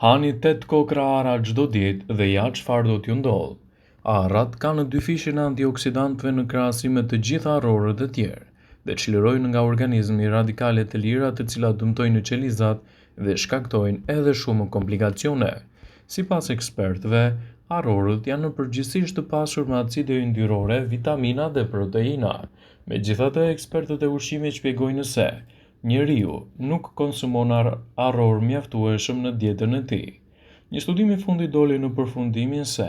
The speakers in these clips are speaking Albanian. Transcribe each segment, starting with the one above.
Hani 8 kokra ara çdo ditë dhe ja çfarë do t'ju ndodh. Arrat kanë dy fishin antioksidantëve në krahasim me të gjitha arrorët e tjerë dhe çlirojnë nga organizmi radikale të lira të cilat dëmtojnë qelizat dhe shkaktojnë edhe shumë komplikacione. Sipas ekspertëve, arrorët janë përgjithsisht të pasur me acide yndyrore, vitamina dhe proteina. Megjithatë, ekspertët e ushqimit shpjegojnë se njeriu nuk konsumon arror mjaftueshëm në dietën e tij. Një studim i fundit doli në përfundimin se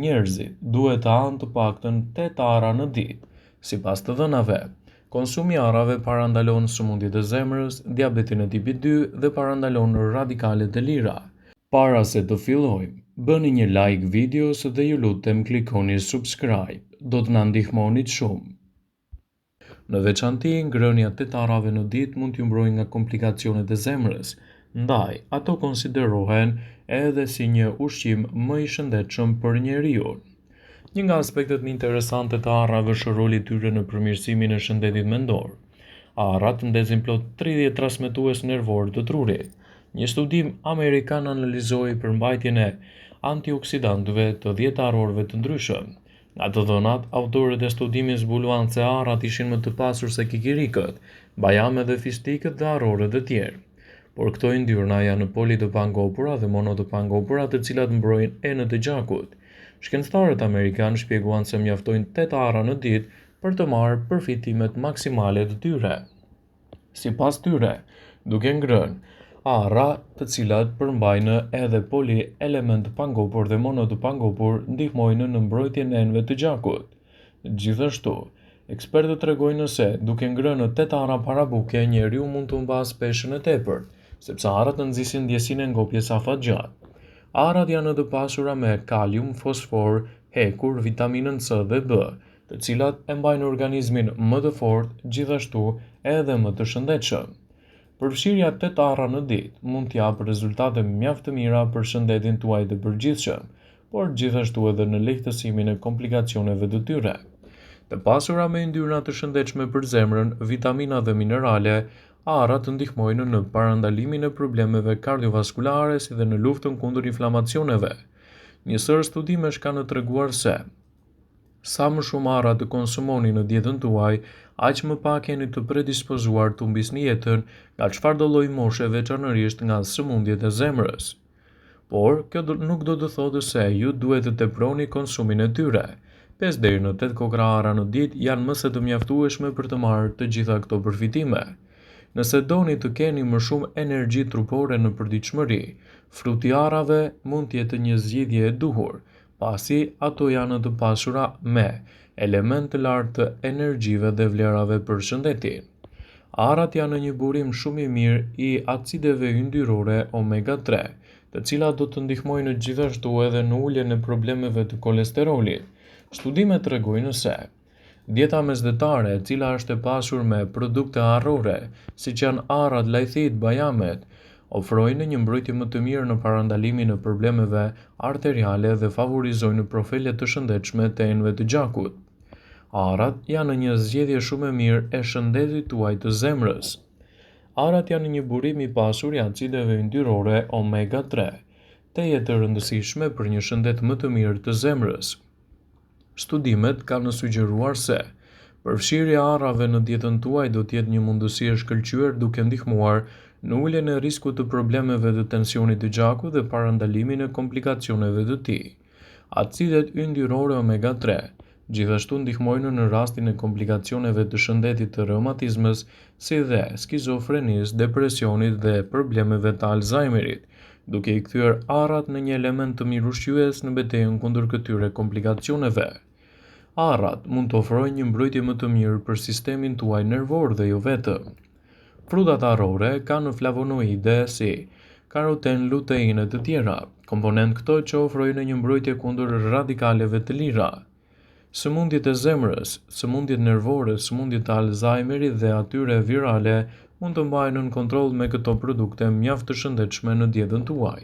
njerëzit duhet të hanë të paktën 8 ara në ditë. Sipas të dhënave, konsumi i arrave parandalon sëmundjet e zemrës, diabetin e tipit 2 dhe parandalon radikalet e lira. Para se të fillojmë, bëni një like videos dhe ju lutem klikoni subscribe. Do të na ndihmonit shumë. Në veçanti, ngrënia 8 arrave në ditë mund t'ju mbrojë nga komplikacionet e zemrës, ndaj ato konsiderohen edhe si një ushqim më i shëndetshëm për njeriu. Një nga aspektet më interesante të arrave është roli i tyre në përmirësimin e shëndetit mendor. Arrat ndezin plot 30 transmetues nervor të trurit. Një studim amerikan analizoi përmbajtjen e antioksidantëve të 10 arrorëve të ndryshëm. Nga të dhënat, autorët e studimit zbuluan se arrat ishin më të pasur se kikirikët, bajamet dhe fistikët dhe arrorët e tjerë. Por këto yndyrna janë poli të pangopura dhe mono të pangopura të cilat mbrojnë enët e gjakut. Shkencëtarët amerikanë shpjeguan se mjaftojnë 8 arra në ditë për të marrë përfitimet maksimale të tyre. Sipas tyre, duke ngrënë arra të cilat përmbajnë edhe polielement pangopur dhe mono të pangopur ndihmojnë në mbrojtjen e enëve të gjakut. Gjithashtu, ekspertët tregojnë se duke ngrënë 8 arra para buke, njeriu mund të humbasë peshën e tepërt, sepse arrat nxisin ndjesinë e ngopjes afatgjatë. Arrat janë të pasura me kalium, fosfor, hekur, vitaminën C dhe B, të cilat e mbajnë organizmin më të fortë, gjithashtu edhe më të shëndetshëm. Përfshirja 8 arra në ditë mund t'japë rezultate mjaft të mira për shëndetin tuaj të përgjithshëm, por gjithashtu edhe në lehtësimin e komplikacioneve të tyre. Të pasura me yndyrna të shëndetshme për zemrën, vitamina dhe minerale, arrat ndihmojnë në parandalimin e problemeve kardiovaskulare si dhe në luftën kundër inflamacioneve. Një sër studimesh kanë treguar se sa më shumë arra të konsumoni në dietën tuaj, aq më pak jeni të predispozuar të humbisni jetën nga çfarëdo lloj moshe, veçanërisht nga sëmundjet e zemrës. Por, kjo nuk do të thotë se ju duhet të teproni konsumin e tyre. 5 deri në 8 kokra arra në ditë janë më se të mjaftueshme për të marrë të gjitha këto përfitime. Nëse doni të keni më shumë energji trupore në përditshmëri, fruti i arrave mund të jetë një zgjidhje e duhur, pasi ato janë të pasura me element të lartë të energjive dhe vlerave për shëndetin. Arrat janë një burim shumë i mirë i acideve yndyrore omega 3, të cilat do të ndihmojnë gjithashtu edhe në uljen e problemeve të kolesterolit. Studimet tregojnë se dieta mesdhetare, e cila është e pasur me produkte arrore, siç janë arrat, lajthit, bajamet, ofrojnë një mbrojtje më të mirë në parandalimin e problemeve arteriale dhe favorizojnë profile të shëndetshme të enëve të gjakut. Arrat janë një zgjedhje shumë e mirë e shëndetit tuaj të zemrës. Arrat janë një burim i pasur i acideve yndyrore omega 3, teje të rëndësishme për një shëndet më të mirë të zemrës. Studimet kanë sugjeruar se përfshirja e arrave në dietën tuaj do të jetë një mundësi e shkëlqyer duke ndihmuar në uljen e riskut të problemeve të tensionit të gjakut dhe parandalimin e komplikacioneve të tij. Acidet yndyrore omega 3 gjithashtu ndihmojnë në rastin e komplikacioneve të shëndetit të reumatizmës, si dhe skizofrenisë, depresionit dhe problemeve të Alzheimerit, duke i kthyer arrat në një element të mirëushqyes në betejën kundër këtyre komplikacioneve. Arrat mund të ofrojnë një mbrojtje më të mirë për sistemin tuaj nervor dhe jo vetëm. Frutat arrore kanë flavonoide si karoten, luteinë e të tjera, komponentë këto që ofrojnë një mbrojtje kundër radikaleve të lira. Sëmundjet e zemrës, sëmundjet nervore, sëmundjet e Alzheimerit dhe atyre virale mund të mbahen në kontroll me këto produkte mjaft të shëndetshme në dietën tuaj.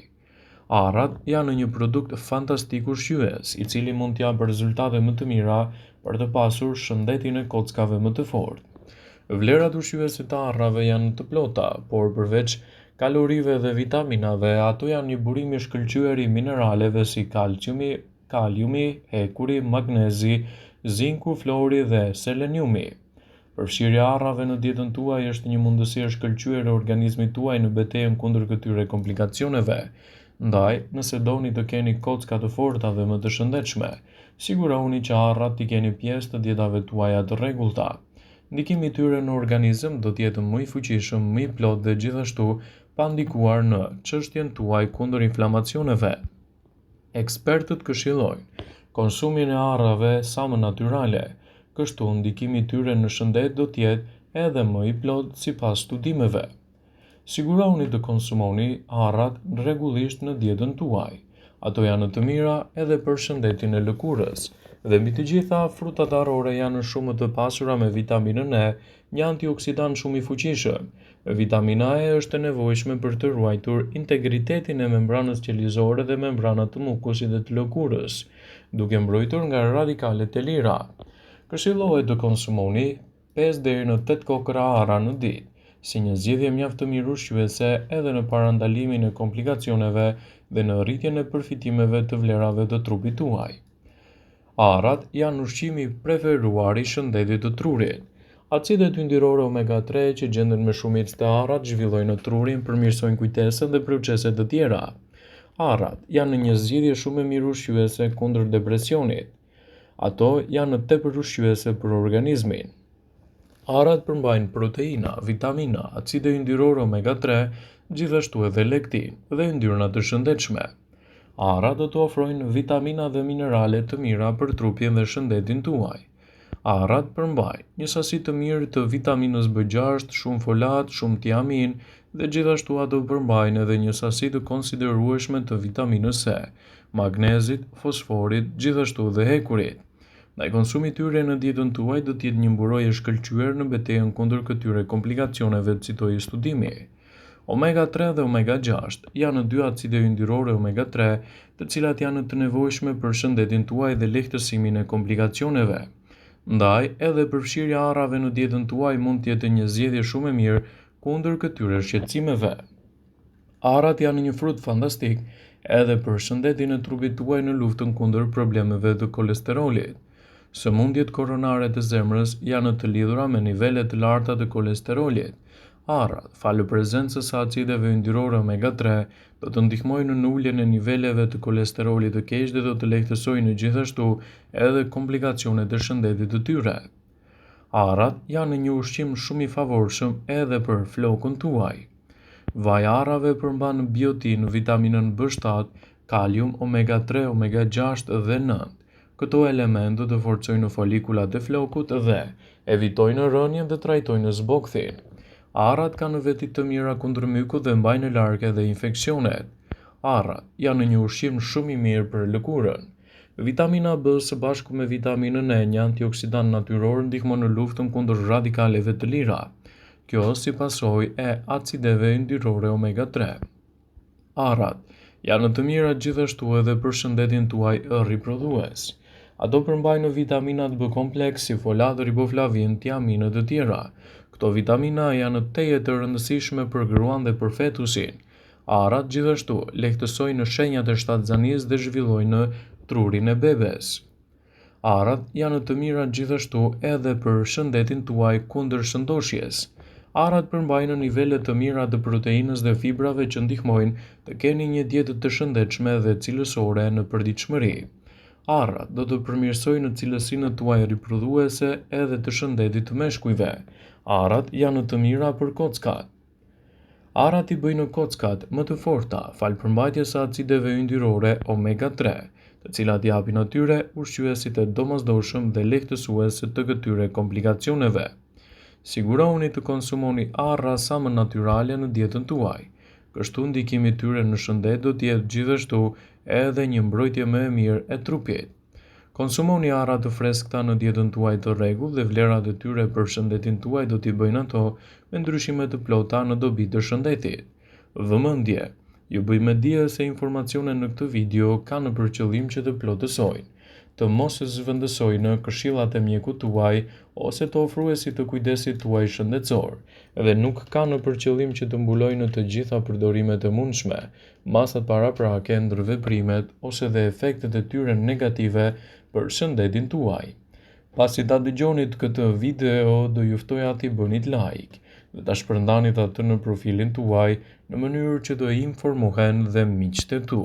Arrat janë një produkt fantastik ushqyes, i cili mund të japë rezultate më të mira për të pasur shëndetin e kockave më të fortë. Vlerat ushqyese të arrave janë të plota, por përveç kalorive dhe vitaminave. Ato janë një burim i shkëlqyer i mineraleve si kaliumi, hekuri, magnezi, zinku, flori dhe seleniumi. Përfshirja e arrave në dietën tuaj është një mundësi e shkëlqyer e organizmit tuaj në betejën kundër këtyre komplikacioneve. Ndaj, nëse doni të keni kocka të forta dhe më të shëndetshme, sigurohuni që arrat t'i keni pjesë të dietave tuaja të rregullta. Ndikimi i tyre në organizëm do të jetë më i fuqishëm, më i plotë dhe gjithashtu pa ndikuar në çështjen tuaj kundër inflamacioneve. Ekspertët këshillojnë konsumin e arrave sa më natyrale, kështu ndikimi i tyre në shëndet do të jetë edhe më i plotë sipas studimeve. Sigurohuni të konsumoni arrat rregullisht në dietën tuaj. Ato janë të mira edhe për shëndetin e lëkurës. Dhe mbi të gjitha, frutat arrore janë shumë të pasura me vitaminën E, një antioksidant shumë i fuqishëm. Vitamina E është e nevojshme për të ruajtur integritetin e membranës qelizore dhe membranat të mukusit dhe të lëkurës, duke mbrojtur nga radikalet e lira. Këshillohet të konsumoni 5 deri në 8 kokra arra në ditë, si një zgjedhje mjaft të mirë ushqyese edhe në parandalimin e komplikacioneve dhe në rritjen e përfitimeve të vlerave të trupit tuaj. Arrat janë ushqimi i preferuar i shëndetit të trurit. Acidet yndyrore omega-3 që gjenden me shumicë të arrat zhvillojnë trurin, përmirësojnë kujtesën dhe proceset të tjera. Arrat janë një zgjidhje shumë e mirë ushqyese kundër depresionit. Ato janë tepër ushqyese për organizmin. Arrat përmbajnë proteina, vitamina, acide yndyrore omega-3, gjithashtu edhe lektin dhe yndyrna të shëndetshme. Arrat do të ofrojnë vitamina dhe minerale të mira për trupin dhe shëndetin tuaj. Arrat përmbajnë një sasi të mirë të vitaminës B6, shumë folat, shumë tiamin dhe gjithashtu ato përmbajnë edhe një sasi të konsiderueshme të vitaminës C, magnezit, fosforit, gjithashtu dhe hekurit. Ndaj konsumi tyre në dietën tuaj do të jetë një mburojë e shkëlqyer në betejën kundër këtyre komplikacioneve, citoi studimi. Omega-3 dhe omega-6 janë dy acide yndyrore omega-3, të cilat janë të nevojshme për shëndetin tuaj dhe lehtësimin e komplikacioneve. Ndaj, edhe përfshirja e arrave në dietën tuaj mund të jetë një zgjedhje shumë e mirë kundër këtyre shqetësimeve. Arrat janë një frut fantastik edhe për shëndetin e trupit tuaj në luftën kundër problemeve të kolesterolit. Sëmundjet koronare të zemrës janë të lidhura me nivelet të larta të kolesterolit. Arrat, falë prezencës së acideve yndyrore omega-3, do të ndihmojnë në uljen e niveleve të kolesterolit të keq dhe do të lehtësojnë gjithashtu edhe komplikacionet e shëndetit të tyre. Arrat janë një ushqim shumë i favorshëm edhe për flokun tuaj. Vaji i arrave përmban biotin, vitaminën B7, kalium, omega-3, omega-6 dhe 9. Këto elementë do të forcojnë folikulat e flokut dhe evitojnë rënien dhe trajtojnë zbokthin. Arrat kanë veti të mira kundër mykut dhe mbajnë larg edhe infeksionet. Arrat janë një ushqim shumë i mirë për lëkurën. Vitamina B së bashku me vitaminën E, një antioksidant natyror, ndihmon në luftën kundër radikaleve të lira. Kjo si pasojë e acideve yndyrore omega-3. Arrat janë të mira gjithashtu edhe për shëndetin tuaj riprodhues. Ato përmbajnë vitaminat B kompleks si folat, riboflavin, tiamin e të tjera. Këto vitamina janë teje të rëndësishme për gruan dhe për fetusin. Arrat gjithashtu lehtësojnë shenjat e shtatzanisë dhe zhvillojnë trurin e bebes. Arrat janë të mira gjithashtu edhe për shëndetin tuaj kundër shëndoshjes. Arrat përmbajnë nivele të mira të proteinës dhe fibrave që ndihmojnë të keni një dietë të shëndetshme dhe cilësore në përditshmëri. Arrat do të përmirësojnë cilësinë tuaj riprodhuese edhe të shëndetit të meshkujve. Arrat janë të mira për kockat. Arrat i bëjnë kockat më të forta falë përmbajtjes së acideve yndyrore omega-3, të cilat japin atyre ushqyesit e domosdoshëm dhe lehtësues të këtyre komplikacioneve. Sigurohuni të konsumoni arra sa më natyrale në dietën tuaj. Kështu ndikimi i tyre në shëndet do të jetë gjithashtu edhe një mbrojtje më e mirë e trupit. Konsumoni arra të freskëta në dietën tuaj të rregullt dhe vlerat e tyre për shëndetin tuaj do t'i bëjnë ato me ndryshime të plota në dobi të shëndetit. Vëmendje, ju bëjmë dije se informacionet në këtë video kanë për qëllim që të plotësojnë të mos zhvendësojnë në këshillat e mjekut tuaj ose të ofruesit të kujdesit tuaj shëndetësor, dhe nuk ka në përqëllim që të mbulojnë të gjitha përdorimet e mundshme, masat paraprake, ndërveprimet ose dhe efektet e tyre negative për shëndetin tuaj. Pasi ta dëgjonit këtë video, do ju ftoja t'i bënit like dhe ta shpërndanit atë në profilin tuaj në mënyrë që të informohen dhe miqtë e tu.